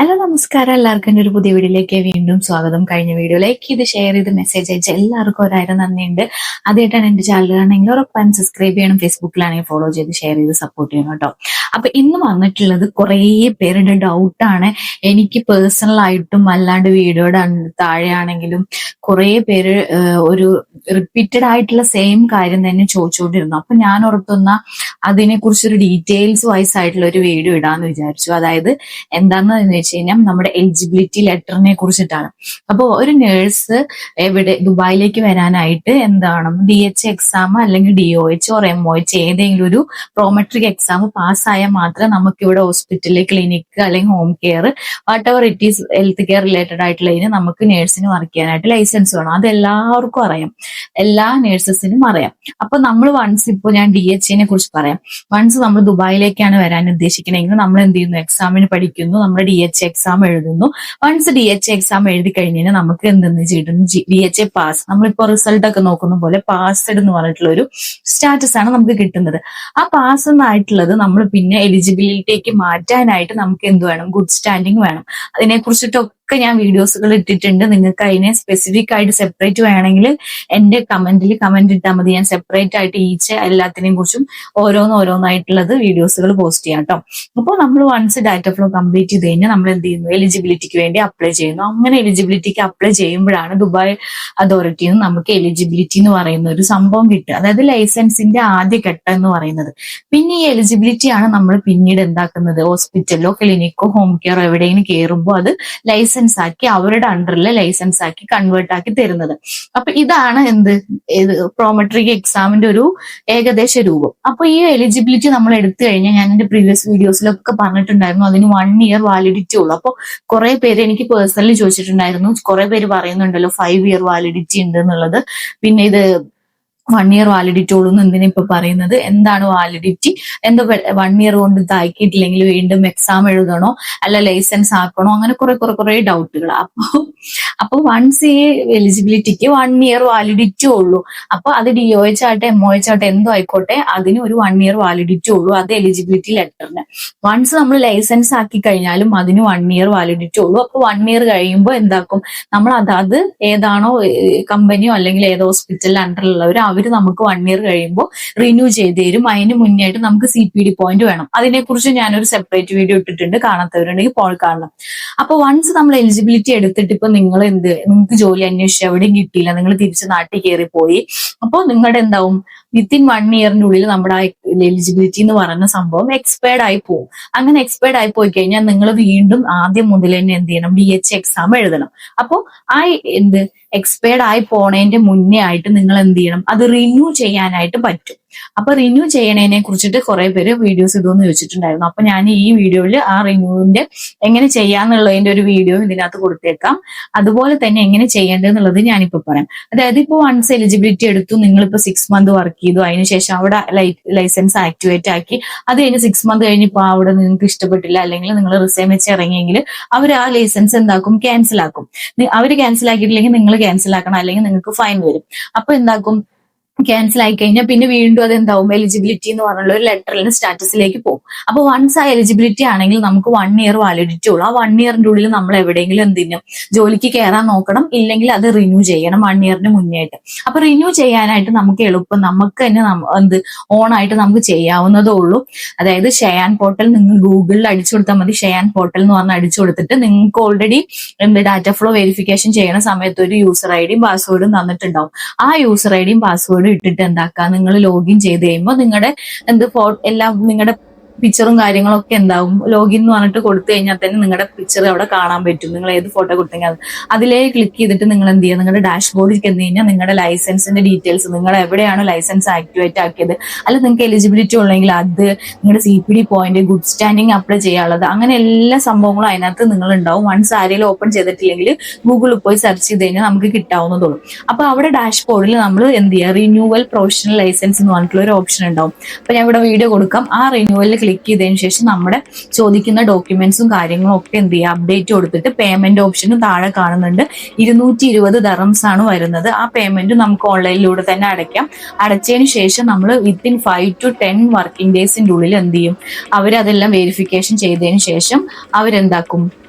Hello നമസ്കാരം, എല്ലാവർക്കും എൻ്റെ ഒരു പുതിയ വീഡിയോയിലേക്ക് വീണ്ടും സ്വാഗതം. കഴിഞ്ഞ വീഡിയോ ലൈക്ക് ചെയ്ത് ഷെയർ ചെയ്ത് മെസ്സേജ് അയച്ച എല്ലാവർക്കും 1000 നന്ദിയുണ്ട്. ആദ്യമായിട്ടാണ് എൻ്റെ ചാനൽ ആണെങ്കിൽ ഉറപ്പായും സബ്സ്ക്രൈബ് ചെയ്യണം, ഫേസ്ബുക്കിലാണെങ്കിൽ ഫോളോ ചെയ്ത് ഷെയർ ചെയ്ത് സപ്പോർട്ട് ചെയ്യണം കേട്ടോ. അപ്പൊ ഇന്ന് വന്നിട്ടുള്ളത് കുറേ പേരുടെ ഡൗട്ടാണ്. എനിക്ക് പേഴ്സണൽ ആയിട്ടും അല്ലാണ്ട് വീഡിയോയുടെ താഴെയാണെങ്കിലും കുറേ പേര് ഒരു റിപ്പീറ്റഡ് ആയിട്ടുള്ള സെയിം കാര്യം തന്നെ ചോദിച്ചുകൊണ്ടിരുന്നു. അപ്പൊ ഞാൻ ഓർത്തുന്ന അതിനെ കുറിച്ചൊരു ഡീറ്റെയിൽസ് വൈസ് ആയിട്ടുള്ള ഒരു വീഡിയോ ഇടാന്ന് വിചാരിച്ചു. അതായത് എന്താണെന്ന് വെച്ച് കഴിഞ്ഞാൽ നമ്മുടെ എലിജിബിലിറ്റി ലെറ്ററിനെ കുറിച്ചിട്ടാണ്. അപ്പോൾ ഒരു നേഴ്സ് ദുബായിലേക്ക് വരാനായിട്ട് എന്താണ് DH എക്സാം അല്ലെങ്കിൽ DOH ഓർ MOH ഏതെങ്കിലും ഒരു പ്രോമെട്രിക് എക്സാം പാസ്സായാൽ മാത്രമേ നമുക്ക് ഇവിടെ ഹോസ്പിറ്റലിൽ, ക്ലിനിക്ക് അല്ലെങ്കിൽ home care whatever it is health care related ആയിട്ടുള്ളതിന് നമുക്ക് നേഴ്സിന് വർക്ക് ചെയ്യാനായിട്ട് ലൈസൻസ് വേണം. അത് എല്ലാവർക്കും അറിയാം, എല്ലാ നേഴ്സസിനും അറിയാം. അപ്പൊ നമ്മൾ വൺസ് ഇപ്പോൾ ഞാൻ DHനെ കുറിച്ച് പറയാം. വൺസ് നമ്മൾ ദുബായിലേക്കാണ് വരാൻ ഉദ്ദേശിക്കണമെങ്കിൽ നമ്മൾ എന്ത് ചെയ്യുന്നു? എക്സാമിന് പഠിക്കുന്നു, നമ്മുടെ DH എക്സാം എഴുതുന്നു. വൺസ് DH എക്സാം എഴുതി കഴിഞ്ഞാൽ നമുക്ക് എന്തെന്ന് ചെയ്തിട്ടുണ്ട്? DHA pass. നമ്മളിപ്പോ റിസൾട്ട് ഒക്കെ നോക്കുന്ന പോലെ പാസ്ഡ് എന്ന് പറഞ്ഞിട്ടുള്ള ഒരു സ്റ്റാറ്റസ് ആണ് നമുക്ക് കിട്ടുന്നത്. ആ പാസ് എന്നായിട്ടുള്ളത് നമ്മൾ പിന്നെ എലിജിബിലിറ്റിക്ക് മാറ്റാനായിട്ട് നമുക്ക് എന്ത് വേണം? ഗുഡ് സ്റ്റാൻഡിങ് വേണം. അതിനെ കുറിച്ചിട്ടൊക്കെ ഞാൻ വീഡിയോസുകൾ ഇട്ടിട്ടുണ്ട്. നിങ്ങൾക്ക് അതിനെ സ്പെസിഫിക് ആയിട്ട് സെപ്പറേറ്റ് വേണമെങ്കിൽ എന്റെ കമന്റിൽ കമന്റ് ഇട്ടാൽ മതി. ഞാൻ സെപ്പറേറ്റ് ആയിട്ട് ഈച്ച് എല്ലാത്തിനെയും കുറിച്ചും ഓരോന്നായിട്ടുള്ളത് വീഡിയോസുകൾ പോസ്റ്റ് ചെയ്യാം കേട്ടോ. അപ്പോൾ നമ്മൾ വൺസ് ഡാറ്റ ഫ്ലോ കംപ്ലീറ്റ് ചെയ്ത് കഴിഞ്ഞാൽ നമ്മൾ എന്ത് ചെയ്യുന്നു? എലിജിബിലിറ്റിക്ക് വേണ്ടി അപ്ലൈ ചെയ്യുന്നു. അങ്ങനെ എലിജിബിലിറ്റിക്ക് അപ്ലൈ ചെയ്യുമ്പോഴാണ് ദുബായ് അതോറിറ്റിയിൽ നിന്ന് നമുക്ക് എലിജിബിലിറ്റി എന്ന് പറയുന്ന ഒരു സംഭവം കിട്ടുക. അതായത് ലൈസൻസിന്റെ ആദ്യ ഘട്ടം എന്ന് പറയുന്നത്. പിന്നെ ഈ എലിജിബിലിറ്റി ആണ് നമ്മൾ പിന്നീട് എന്താക്കുന്നത്? ഹോസ്പിറ്റലിലോ ക്ലിനിക്കോ ഹോം കെയറോ എവിടെയെങ്കിലും കയറുമ്പോൾ അത് ലൈസൻസ് ആക്കി അവരുടെ അണ്ടറിൽ ലൈസൻസ് ആക്കി കൺവേർട്ട് ആക്കി തരുന്നത്. അപ്പൊ ഇതാണ് പ്രോമെട്രിക് എക്സാമിന്റെ ഒരു ഏകദേശ രൂപം. അപ്പൊ ഈ എലിജിബിലിറ്റി നമ്മൾ എടുത്തു കഴിഞ്ഞാൽ ഞാൻ എന്റെ പ്രീവിയസ് വീഡിയോസിലൊക്കെ പറഞ്ഞിട്ടുണ്ടായിരുന്നു അതിന് 1 ഇയർ വാലിഡിറ്റി ഉള്ളു. അപ്പൊ കുറെ പേര് എനിക്ക് പേഴ്സണലി ചോദിച്ചിട്ടുണ്ടായിരുന്നു. കുറെ പേര് പറയുന്നുണ്ടല്ലോ 5 ഇയർ വാലിഡിറ്റി ഉണ്ട് എന്നുള്ളത്. പിന്നെ ഇത് 1 ഇയർ വാലിഡിറ്റി ഉള്ളൂ എന്ന് എന്തിനാ ഇപ്പൊ പറയുന്നത്? എന്താണ് വാലിഡിറ്റി? എന്താ 1 ഇയർ കൊണ്ട് ഇതാക്കിയിട്ടില്ലെങ്കിൽ വീണ്ടും എക്സാം എഴുതണോ അല്ല ലൈസൻസ് ആക്കണോ? അങ്ങനെ കുറെ ഡൗട്ടുകൾ. അപ്പൊ വൺസ് ഈ എലിജിബിലിറ്റിക്ക് 1 ഇയർ വാലിഡിറ്റി ഉള്ളൂ. അപ്പൊ അത് DOH ആട്ടെ MOH ആട്ടെ എന്തോ ആയിക്കോട്ടെ, അതിന് ഒരു 1 ഇയർ വാലിഡിറ്റി ഉള്ളൂ. അത് എലിജിബിലിറ്റി ലെറ്ററിന്. വൺസ് നമ്മൾ ലൈസൻസ് ആക്കി കഴിഞ്ഞാലും അതിന് 1 ഇയർ വാലിഡിറ്റി ഉള്ളൂ. അപ്പൊ 1 ഇയർ കഴിയുമ്പോൾ എന്താക്കും? നമ്മൾ അത് ഏതാണോ കമ്പനിയോ അല്ലെങ്കിൽ ഏതോ ഹോസ്പിറ്റലിൽ അണ്ടറിലുള്ളവർ അവര് നമുക്ക് 1 ഇയർ കഴിയുമ്പോൾ റിന്യൂ ചെയ്ത് തരും. അതിന് മുന്നേ ആയിട്ട് നമുക്ക് CPD പോയിന്റ് വേണം. അതിനെക്കുറിച്ച് ഞാനൊരു സെപ്പറേറ്റ് വീഡിയോ ഇട്ടിട്ടുണ്ട്, കാണാത്തവരുണ്ടെങ്കിൽ പോയി കാണണം. അപ്പൊ വൺസ് നമ്മൾ എലിജിബിലിറ്റി എടുത്തിട്ട് ഇപ്പൊ നിങ്ങൾക്ക് ജോലി അന്വേഷിച്ച് എവിടെയും കിട്ടിയില്ല, നിങ്ങൾ തിരിച്ച് നാട്ടിൽ കയറി പോയി. അപ്പോൾ നിങ്ങളുടെ എന്താവും? വിത്തിൻ 1 ഇയറിന്റെ ഉള്ളിൽ നമ്മുടെ ആ എലിജിബിലിറ്റി എന്ന് പറയുന്ന സംഭവം എക്സ്പയർഡ് ആയി പോകും. അങ്ങനെ എക്സ്പയർഡ് ആയി പോയി കഴിഞ്ഞാൽ നിങ്ങൾ വീണ്ടും ആദ്യം മുതൽ തന്നെ എന്ത് ചെയ്യണം? DH എക്സാം എഴുതണം. അപ്പോ ആ എക്സ്പയർഡ് ആയി പോണതിന്റെ മുന്നേ ആയിട്ട് നിങ്ങൾ എന്ത് ചെയ്യണം? അത് റിന്യൂ ചെയ്യാനായിട്ട് പറ്റും. അപ്പൊ റിന്യൂ ചെയ്യണതിനെ കുറിച്ചിട്ട് കുറെ പേര് വീഡിയോസ് ഇതൊന്ന് ചോദിച്ചിട്ടുണ്ടായിരുന്നു. അപ്പൊ ഞാൻ ഈ വീഡിയോയിൽ ആ റിന്യൂവിന്റെ എങ്ങനെ ചെയ്യാന്നുള്ളതിന്റെ ഒരു വീഡിയോ ഇതിനകത്ത് കൊടുത്തേക്കാം. അതുപോലെ തന്നെ എങ്ങനെ ചെയ്യേണ്ടതെന്നുള്ളത് ഞാനിപ്പോ പറയാം. അതായത് ഇപ്പൊ വൺസ് എലിജിബിലിറ്റി എടുത്തു, നിങ്ങളിപ്പോ 6 മന്ത് വർക്ക് ചെയ്തു, അതിനുശേഷം അവിടെ ലൈസൻസ് ആക്ടിവേറ്റ് ആക്കി, അത് കഴിഞ്ഞ് 6 മന്ത് കഴിഞ്ഞിപ്പോ അവിടെ നിങ്ങൾക്ക് ഇഷ്ടപ്പെട്ടില്ല അല്ലെങ്കിൽ നിങ്ങൾ റിസൈൻ വെച്ച് ഇറങ്ങിയെങ്കിൽ അവർ ആ ലൈസൻസ് എന്താക്കും? ക്യാൻസൽ ആക്കും. അവർ ക്യാൻസൽ ആക്കിയിട്ടില്ലെങ്കിൽ നിങ്ങൾ ക്യാൻസൽ ആക്കണം, അല്ലെങ്കിൽ നിങ്ങൾക്ക് ഫൈൻ വരും. അപ്പൊ എന്താക്കും? ക്യാൻസൽ ആയി കഴിഞ്ഞാൽ പിന്നെ വീണ്ടും അത് എന്താവും? എലിജിബിലിറ്റി എന്ന് പറഞ്ഞുള്ള ഒരു ലെറ്ററിന് സ്റ്റാറ്റസിലേക്ക് പോകും. അപ്പൊ വൺസ് ആ എലിജിബിലിറ്റി ആണെങ്കിൽ നമുക്ക് 1 ഇയർ വാലിഡിറ്റി ഉള്ളൂ. ആ 1 ഇയറിന്റെ ഉള്ളിൽ നമ്മൾ എവിടെയെങ്കിലും എന്തിനും ജോലിക്ക് കയറാൻ നോക്കണം, ഇല്ലെങ്കിൽ അത് റിന്യൂ ചെയ്യണം 1 ഇയറിന് മുന്നേ ആയിട്ട്. അപ്പൊ റിന്യൂ ചെയ്യാനായിട്ട് നമുക്ക് എളുപ്പം നമുക്ക് തന്നെ ഓൺ ആയിട്ട് നമുക്ക് ചെയ്യാവുന്നതേ ഉള്ളൂ. അതായത് ഷെയാൻ പോർട്ടൽ നിങ്ങൾ ഗൂഗിളിൽ അടിച്ചു കൊടുത്താൽ മതി. ഷെയാൻ പോർട്ടൽ എന്ന് പറഞ്ഞ് അടിച്ചു കൊടുത്തിട്ട് നിങ്ങൾക്ക് ഓൾറെഡി ഡാറ്റ ഫ്ലോ വെരിഫിക്കേഷൻ ചെയ്യുന്ന സമയത്ത് ഒരു യൂസർ ഐഡിയും പാസ്വേഡും തന്നിട്ടുണ്ടാവും. ആ യൂസർ ഐഡിയും പാസ്വേഡും ഇട്ടിട്ട് എന്താക്കുക? നിങ്ങൾ ലോഗിൻ ചെയ്ത് കഴിയുമ്പോൾ നിങ്ങളുടെ എല്ലാം നിങ്ങളുടെ പിക്ചറും കാര്യങ്ങളൊക്കെ എന്താവും? ലോഗിൻ എന്ന് പറഞ്ഞിട്ട് കൊടുത്തു കഴിഞ്ഞാൽ തന്നെ നിങ്ങളുടെ പിക്ചർ അവിടെ കാണാൻ പറ്റും. നിങ്ങൾ ഏത് ഫോട്ടോ കൊടുത്തെങ്കിൽ അതിലേ ക്ലിക്ക് ചെയ്തിട്ട് നിങ്ങൾ എന്ത് ചെയ്യുക? നിങ്ങളുടെ ഡാഷ്ബോർഡിൽ ചെന്ന് കഴിഞ്ഞാൽ നിങ്ങളുടെ ലൈസൻസിന്റെ ഡീറ്റെയിൽസ്, നിങ്ങൾ എവിടെയാണ് ലൈസൻസ് ആക്ടിവേറ്റ് ആക്കിയത്, അല്ല നിങ്ങൾക്ക് എലിജിബിലിറ്റി ഉള്ളെങ്കിൽ അത്, നിങ്ങളുടെ CPD point, good standing apply ചെയ്യാനുള്ളത്, അങ്ങനെ എല്ലാ സംഭവങ്ങളും അതിനകത്ത് നിങ്ങൾ ഉണ്ടാവും. വൺസ് ആരെങ്കിലും ഓപ്പൺ ചെയ്തിട്ടില്ലെങ്കിൽ ഗൂഗിളിൽ പോയി സെർച്ച് ചെയ്ത് കഴിഞ്ഞാൽ നമുക്ക് കിട്ടാവുന്നതുള്ളൂ. അപ്പൊ അവിടെ ഡാഷ്ബോർഡിൽ നമ്മൾ എന്ത് ചെയ്യുക? റിന്യൂവൽ പ്രൊഫഷണൽ ലൈസൻസ് എന്ന് പറഞ്ഞിട്ടുള്ള ഒരു ഓപ്ഷൻ ഉണ്ടാവും. അപ്പൊ ഞാൻ ഇവിടെ വീഡിയോ കൊടുക്കാം. ആ റിന്യൂവലിൽ ക്ലിക്ക് ചെയ്തതിനു ശേഷം നമ്മുടെ ചോദിക്കുന്ന ഡോക്യുമെന്റ്സും കാര്യങ്ങളും ഒക്കെ എന്ത് ചെയ്യുക? അപ്ഡേറ്റ് കൊടുത്തിട്ട് പേയ്മെന്റ് ഓപ്ഷനും താഴെ കാണുന്നുണ്ട്. 220 ദറംസ് ആണ് വരുന്നത്. ആ പേയ്മെന്റ് നമുക്ക് ഓൺലൈനിലൂടെ തന്നെ അടയ്ക്കാം. അടച്ചതിന് ശേഷം നമ്മൾ വിത്തിൻ 5 to 10 വർക്കിംഗ് ഡേയ്സിന്റെ ഉള്ളിൽ എന്ത് ചെയ്യും? അവരതെല്ലാം വെരിഫിക്കേഷൻ ചെയ്തതിന് ശേഷം അവരെന്താക്കും?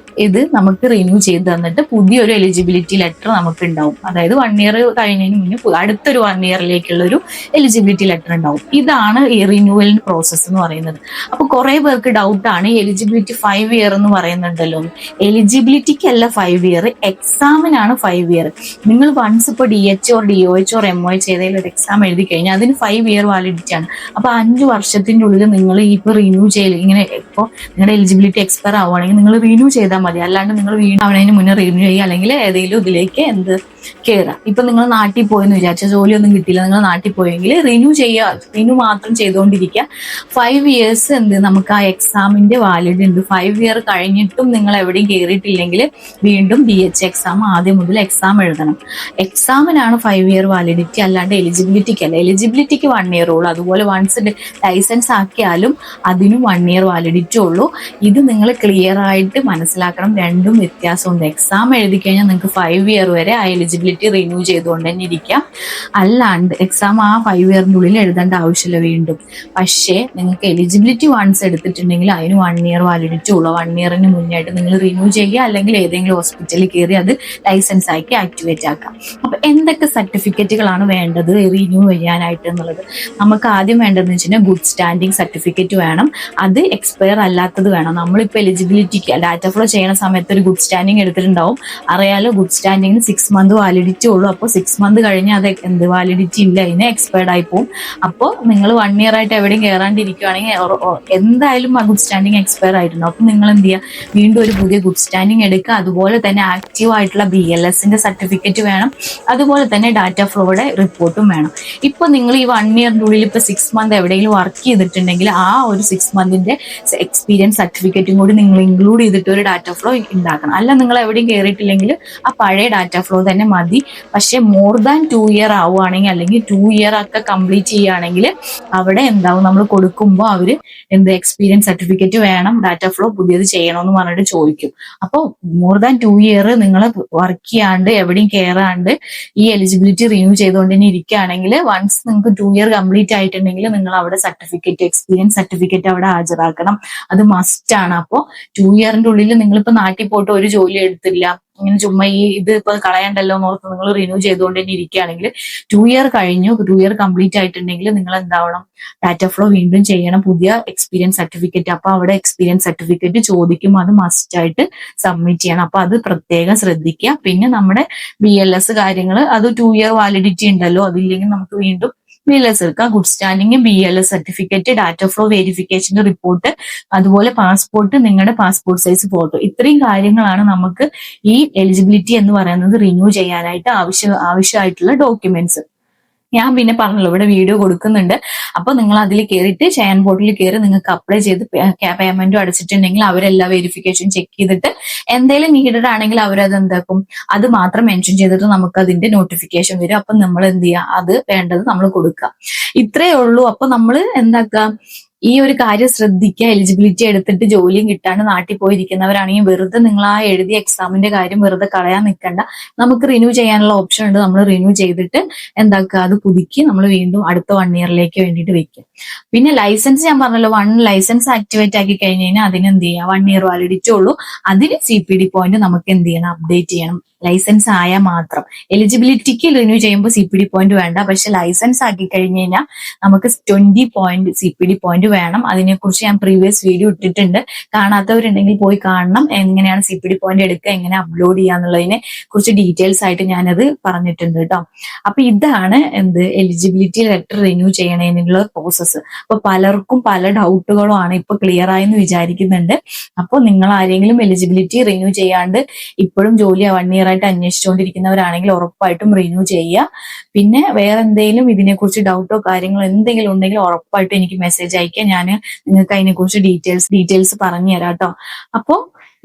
ഇത് നമുക്ക് റിന്യൂ ചെയ്ത് തന്നിട്ട് പുതിയൊരു എലിജിബിലിറ്റി ലെറ്റർ നമുക്ക് ഉണ്ടാവും. അതായത് 1 ഇയർ കഴിഞ്ഞതിന് മുന്നേ അടുത്തൊരു 1 ഇയറിലേക്കുള്ള ഒരു എലിജിബിലിറ്റി ലെറ്റർ ഉണ്ടാവും. ഇതാണ് ഈ റിന്യൂവലിന്റെ പ്രോസസ്സ് എന്ന് പറയുന്നത്. അപ്പൊ കുറെ പേർക്ക് ഡൗട്ടാണ് എലിജിബിലിറ്റി 5 ഇയർ എന്ന് പറയുന്നുണ്ടല്ലോ. എലിജിബിലിറ്റിക്കല്ല 5 ഇയർ, എക്സാമിനാണ് 5 ഇയർ. നിങ്ങൾ വൺസ് ഇപ്പോൾ DH or DOH or MOH ഏതെങ്കിലും ഒരു എക്സാം എഴുതി കഴിഞ്ഞാൽ അതിന് 5 ഇയർ വാലിഡിറ്റി ആണ്. അപ്പൊ 5 വർഷത്തിന്റെ ഉള്ളിൽ നിങ്ങൾ ഇപ്പൊ റിന്യൂ ചെയ്ത് ഇങ്ങനെ ഇപ്പോൾ നിങ്ങളുടെ എലിജിബിലിറ്റി എക്സ്പയർ ആവുകയാണെങ്കിൽ നിങ്ങൾ റിന്യൂ ചെയ്താൽ മതി. അല്ലാണ്ട് നിങ്ങൾ വീണ്ടും ആവുന്നതിന് മുന്നേ റിന്യൂ ചെയ്യുക, അല്ലെങ്കിൽ ഏതെങ്കിലും ഇതിലേക്ക് കയറുക. ഇപ്പൊ നിങ്ങൾ നാട്ടിൽ പോയെന്ന് വിചാരിച്ച ജോലിയൊന്നും കിട്ടിയില്ല, നിങ്ങൾ നാട്ടിൽ പോയെങ്കിൽ റിന്യൂ ചെയ്യുക, റിന്യൂ മാത്രം ചെയ്തുകൊണ്ടിരിക്കുക. 5 ഇയേഴ്സ് നമുക്ക് ആ എക്സാമിന്റെ വാലിഡ് ഉണ്ട്. 5 ഇയർ കഴിഞ്ഞിട്ടും നിങ്ങൾ എവിടെയും കയറിയിട്ടില്ലെങ്കിൽ വീണ്ടും DH എക്സാം ആദ്യം മുതൽ എക്സാം എഴുതണം. എക്സാമിനാണ് 5 ഇയർ വാലിഡിറ്റി, അല്ലാണ്ട് എലിജിബിലിറ്റിക്കല്ല. എലിജിബിലിറ്റിക്ക് 1 ഇയർ ഉള്ളൂ. അതുപോലെ വൺസ് ലൈസൻസ് ആക്കിയാലും അതിനും 1 ഇയർ വാലിഡിറ്റി ഉള്ളൂ. ഇത് നിങ്ങൾ ക്ലിയർ ആയിട്ട് മനസ്സിലാക്കണം. രണ്ടും വ്യത്യാസമുണ്ട്. എക്സാം എഴുതി കഴിഞ്ഞാൽ നിങ്ങൾക്ക് 5 ഇയർ വരെ ആ എലിജിബിലിറ്റി റിന്യൂ ചെയ്തുകൊണ്ട് തന്നെ ഇരിക്കാം. അല്ലാണ്ട് എക്സാം ആ 5 ഇയറിന്റെ ഉള്ളിൽ എഴുതേണ്ട ആവശ്യമില്ല വീണ്ടും. പക്ഷേ നിങ്ങൾക്ക് എലിജിബിലിറ്റി വൺസ് എടുത്തിട്ടുണ്ടെങ്കിൽ അതിന് 1 ഇയർ വാലിഡിറ്റി ഉള്ളൂ. 1 ഇയറിന് മുന്നായിട്ട് നിങ്ങൾ റിന്യൂ ചെയ്യുക, അല്ലെങ്കിൽ ഏതെങ്കിലും ഹോസ്പിറ്റലിൽ കയറി അത് ലൈസൻസ് ആക്കി ആക്ടിവേറ്റ് ആക്കാം. അപ്പൊ എന്തൊക്കെ സർട്ടിഫിക്കറ്റുകളാണ് വേണ്ടത് റിന്യൂ ചെയ്യാനായിട്ട് എന്നുള്ളത്? നമുക്ക് ആദ്യം വേണ്ടതെന്ന് വെച്ചാൽ ഗുഡ് സ്റ്റാൻഡിങ് സർട്ടിഫിക്കറ്റ് വേണം. അത് എക്സ്പയർ അല്ലാത്തത് വേണം. നമ്മളിപ്പോൾ എലിജിബിലിറ്റിക്ക് ഡാറ്റ ഫ്ലോ ചെയ്യുന്ന സമയത്ത് ഒരു ഗുഡ് സ്റ്റാൻഡിങ് എടുത്തിട്ടുണ്ടാവും. അറിയാലോ, ഗുഡ് സ്റ്റാൻഡിങ്ങിന് 6 മന്ത് വാലിഡിറ്റി ഉള്ളൂ. അപ്പോൾ 6 മന്ത് കഴിഞ്ഞാൽ അത് വാലിഡിറ്റി ഇല്ല, അതിന് എക്സ്പയർഡ് ആയി പോകും. അപ്പോൾ നിങ്ങൾ 1 ഇയർ ആയിട്ട് എവിടെയും കയറാണ്ടിരിക്കുകയാണെങ്കിൽ എന്തായാലും ആ ഗുഡ് സ്റ്റാൻഡിങ് എക്സ്പയർ ആയിട്ടുണ്ട്. അപ്പോൾ നിങ്ങൾ എന്ത് ചെയ്യുക, വീണ്ടും ഒരു പുതിയ ഗുഡ് സ്റ്റാൻഡിങ് എടുക്കുക. അതുപോലെ തന്നെ ആക്റ്റീവ് ആയിട്ടുള്ള BLSന്റെ സർട്ടിഫിക്കറ്റ് വേണം. അതുപോലെ തന്നെ ഡാറ്റ ഫ്ലോയുടെ റിപ്പോർട്ടും വേണം. ഇപ്പൊ നിങ്ങൾ ഈ 1 ഇയറിന്റെ ഉള്ളിൽ ഇപ്പൊ 6 മന്ത് എവിടെയെങ്കിലും വർക്ക് ചെയ്തിട്ടുണ്ടെങ്കിൽ ആ ഒരു 6 മന്തിന്റെ എക്സ്പീരിയൻസ് സർട്ടിഫിക്കറ്റും കൂടി നിങ്ങൾ ഇൻക്ലൂഡ് ചെയ്തിട്ട് ഒരു ഡാറ്റ ഫ്ലോ ഉണ്ടാക്കണം. അല്ല നിങ്ങൾ എവിടെയും കയറിയിട്ടില്ലെങ്കിൽ ആ പഴയ ഡാറ്റ ഫ്ലോ തന്നെ മതി. പക്ഷെ മോർ ദാൻ 2 ഇയർ ആവുകയാണെങ്കിൽ, അല്ലെങ്കിൽ 2 ഇയർ ഒക്കെ കംപ്ലീറ്റ് ചെയ്യുകയാണെങ്കിൽ അവിടെ എന്താവും, നമ്മൾ കൊടുക്കുമ്പോൾ അവര് എക്സ്പീരിയൻസ് സർട്ടിഫിക്കറ്റ് വേണം, ഡാറ്റ ഫ്ലോ പുതിയത് ചെയ്യണമെന്ന് പറഞ്ഞിട്ട് ചോദിക്കും. അപ്പോൾ മോർ ദാൻ 2 ഇയർ നിങ്ങൾ വർക്ക് ചെയ്യാണ്ട് എവിടെയും കയറാണ്ട് ഈ എലിജിബിലിറ്റി റിന്യൂ ചെയ്തുകൊണ്ട് തന്നെ ഇരിക്കുകയാണെങ്കിൽ, വൺസ് നിങ്ങൾക്ക് 2 ഇയർ കംപ്ലീറ്റ് ആയിട്ടുണ്ടെങ്കിൽ നിങ്ങൾ അവിടെ സർട്ടിഫിക്കറ്റ്, എക്സ്പീരിയൻസ് സർട്ടിഫിക്കറ്റ് അവിടെ ഹാജരാക്കണം. അത് മസ്റ്റ് ആണ്. അപ്പോൾ 2 ഇയറിന്റെ ഉള്ളിൽ നിങ്ങളിപ്പോ നാട്ടിൽ പോയിട്ട് ഒരു ജോലി എടുത്തില്ല, ഇങ്ങനെ ചുമ്മാ ഇത് ഇപ്പൊ കളയണ്ടല്ലോ എന്നോർത്ത് നിങ്ങൾ റിന്യൂ ചെയ്തുകൊണ്ട് തന്നെ ഇരിക്കുകയാണെങ്കിൽ 2 ഇയർ കഴിഞ്ഞു, 2 ഇയർ കംപ്ലീറ്റ് ആയിട്ടുണ്ടെങ്കിൽ നിങ്ങൾ എന്താവണം, ഡാറ്റ ഫ്ലോ വീണ്ടും ചെയ്യണം, പുതിയ എക്സ്പീരിയൻസ് സർട്ടിഫിക്കറ്റ്. അപ്പൊ അവിടെ എക്സ്പീരിയൻസ് സർട്ടിഫിക്കറ്റ് ചോദിക്കും, അത് മസ്റ്റ് ആയിട്ട് സബ്മിറ്റ് ചെയ്യണം. അപ്പൊ അത് പ്രത്യേകം ശ്രദ്ധിക്കുക. പിന്നെ നമ്മുടെ BLS കാര്യങ്ങൾ, അത് 2 ഇയർ വാലിഡിറ്റി ഉണ്ടല്ലോ, അതില്ലെങ്കിൽ നമുക്ക് വീണ്ടും BLS എടുക്കാം. Good standing, BLS certificate, data flow വെരിഫിക്കേഷന്റെ റിപ്പോർട്ട്, അതുപോലെ പാസ്പോർട്ട്, നിങ്ങളുടെ പാസ്പോർട്ട് സൈസ് ഫോട്ടോ. ഇത്രയും കാര്യങ്ങളാണ് നമുക്ക് ഈ എലിജിബിലിറ്റി എന്ന് പറയുന്നത് റിന്യൂ ചെയ്യാനായിട്ട് ആവശ്യമായിട്ടുള്ള ഡോക്യുമെന്റ്സ്. ഞാൻ പിന്നെ പറഞ്ഞല്ലോ, ഇവിടെ വീഡിയോ കൊടുക്കുന്നുണ്ട്. അപ്പൊ നിങ്ങൾ അതിൽ കയറിയിട്ട് ഷെയർ പോർട്ടലിൽ കയറി നിങ്ങൾക്ക് അപ്ലൈ ചെയ്ത് പേയ്മെന്റും അടച്ചിട്ടുണ്ടെങ്കിൽ അവരെല്ലാം വെരിഫിക്കേഷൻ ചെക്ക് ചെയ്തിട്ട് എന്തെങ്കിലും നീഡഡ് ആണെങ്കിൽ അവരത് എന്താക്കും, അത് മാത്രം മെൻഷൻ ചെയ്തിട്ട് നമുക്ക് അതിന്റെ നോട്ടിഫിക്കേഷൻ വരും. അപ്പൊ നമ്മൾ എന്ത് ചെയ്യുക, അത് വേണ്ടത് നമ്മൾ കൊടുക്കുക. ഇത്രയേ ഉള്ളൂ. അപ്പൊ നമ്മൾ എന്താക്കുക, ഈ ഒരു കാര്യം ശ്രദ്ധിക്കുക. എലിജിബിലിറ്റി എടുത്തിട്ട് ജോലിയും കിട്ടാണ്ട് നാട്ടിൽ പോയിരിക്കുന്നവരാണെങ്കിൽ വെറുതെ നിങ്ങൾ ആ എഴുതിയ എക്സാമിന്റെ കാര്യം വെറുതെ കളയാൻ നിൽക്കണ്ട. നമുക്ക് റിന്യൂ ചെയ്യാനുള്ള ഓപ്ഷൻ ഉണ്ട്. നമ്മൾ റിന്യൂ ചെയ്തിട്ട് എന്താക്കുക, അത് പുതുക്കി നമ്മൾ വീണ്ടും അടുത്ത 1 ഇയറിലേക്ക് വേണ്ടിയിട്ട് വെക്കും. പിന്നെ ലൈസൻസ് ഞാൻ പറഞ്ഞല്ലോ, 1 ലൈസൻസ് ആക്ടിവേറ്റ് ആക്കി കഴിഞ്ഞ് കഴിഞ്ഞാൽ അതിന് എന്ത് ചെയ്യാം, 1 ഇയർ വാലിഡിറ്റി ഉള്ളൂ. അതിന് CPD പോയിന്റ് നമുക്ക് എന്ത് ചെയ്യണം, അപ്ഡേറ്റ് ചെയ്യണം. ലൈസൻസ് ആയാൽ മാത്രം. എലിജിബിലിറ്റിക്ക് റിന്യൂ ചെയ്യുമ്പോൾ CPD പോയിന്റ് വേണ്ട. പക്ഷെ ലൈസൻസ് ആക്കി കഴിഞ്ഞ് കഴിഞ്ഞാൽ നമുക്ക് 20 പോയിന്റ് CPD പോയിന്റ് വേണം. അതിനെക്കുറിച്ച് ഞാൻ പ്രീവിയസ് വീഡിയോ ഇട്ടിട്ടുണ്ട്. കാണാത്തവരുണ്ടെങ്കിൽ പോയി കാണണം. എങ്ങനെയാണ് CPD പോയിന്റ് എടുക്കുക, എങ്ങനെ അപ്ലോഡ് ചെയ്യുക എന്നുള്ളതിനെ കുറിച്ച് ഡീറ്റെയിൽസ് ആയിട്ട് ഞാനത് പറഞ്ഞിട്ടുണ്ട് കേട്ടോ. അപ്പൊ ഇതാണ് എലിജിബിലിറ്റി ലെറ്റർ റിന്യൂ ചെയ്യണതിനുള്ള പ്രോസസ്സ്. അപ്പൊ പലർക്കും പല ഡൗട്ടുകളും ആണ്. ഇപ്പൊ ക്ലിയർ ആയെന്ന് വിചാരിക്കുന്നുണ്ട്. അപ്പൊ നിങ്ങൾ ആരെങ്കിലും എലിജിബിലിറ്റി റിന്യൂ ചെയ്യാണ്ട് ഇപ്പോഴും ജോലി 1 ഇയർ ആയിട്ട് അന്വേഷിച്ചുകൊണ്ടിരിക്കുന്നവരാണെങ്കിൽ ഉറപ്പായിട്ടും റിന്യൂ ചെയ്യുക. പിന്നെ വേറെ എന്തെങ്കിലും ഇതിനെക്കുറിച്ച് ഡൗട്ടോ കാര്യങ്ങളോ എന്തെങ്കിലും ഉണ്ടെങ്കിൽ ഉറപ്പായിട്ടും എനിക്ക് മെസ്സേജ് അയക്കുക. ഞാൻ നിങ്ങൾക്ക് അതിനെക്കുറിച്ച് ഡീറ്റെയിൽസ് പറഞ്ഞു തരാം കേട്ടോ. അപ്പോൾ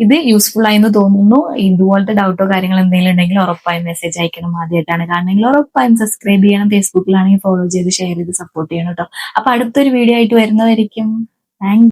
ഇത് യൂസ്ഫുൾ ആയെന്ന് തോന്നുന്നു. ഇതുപോലത്തെ ഡൗട്ടോ കാര്യങ്ങൾ എന്തെങ്കിലും ഉണ്ടെങ്കിൽ ഉറപ്പായും മെസ്സേജ് അയക്കണം. ആദ്യമായിട്ടാണ് കാണണമെങ്കിൽ ഉറപ്പായും സബ്സ്ക്രൈബ് ചെയ്യണം. ഫേസ്ബുക്കിലാണെങ്കിൽ ഫോളോ ചെയ്ത് ഷെയർ ചെയ്ത് സപ്പോർട്ട് ചെയ്യണം കേട്ടോ. അപ്പൊ അടുത്തൊരു വീഡിയോ ആയിട്ട് വരുന്നവരിക്കും. താങ്ക്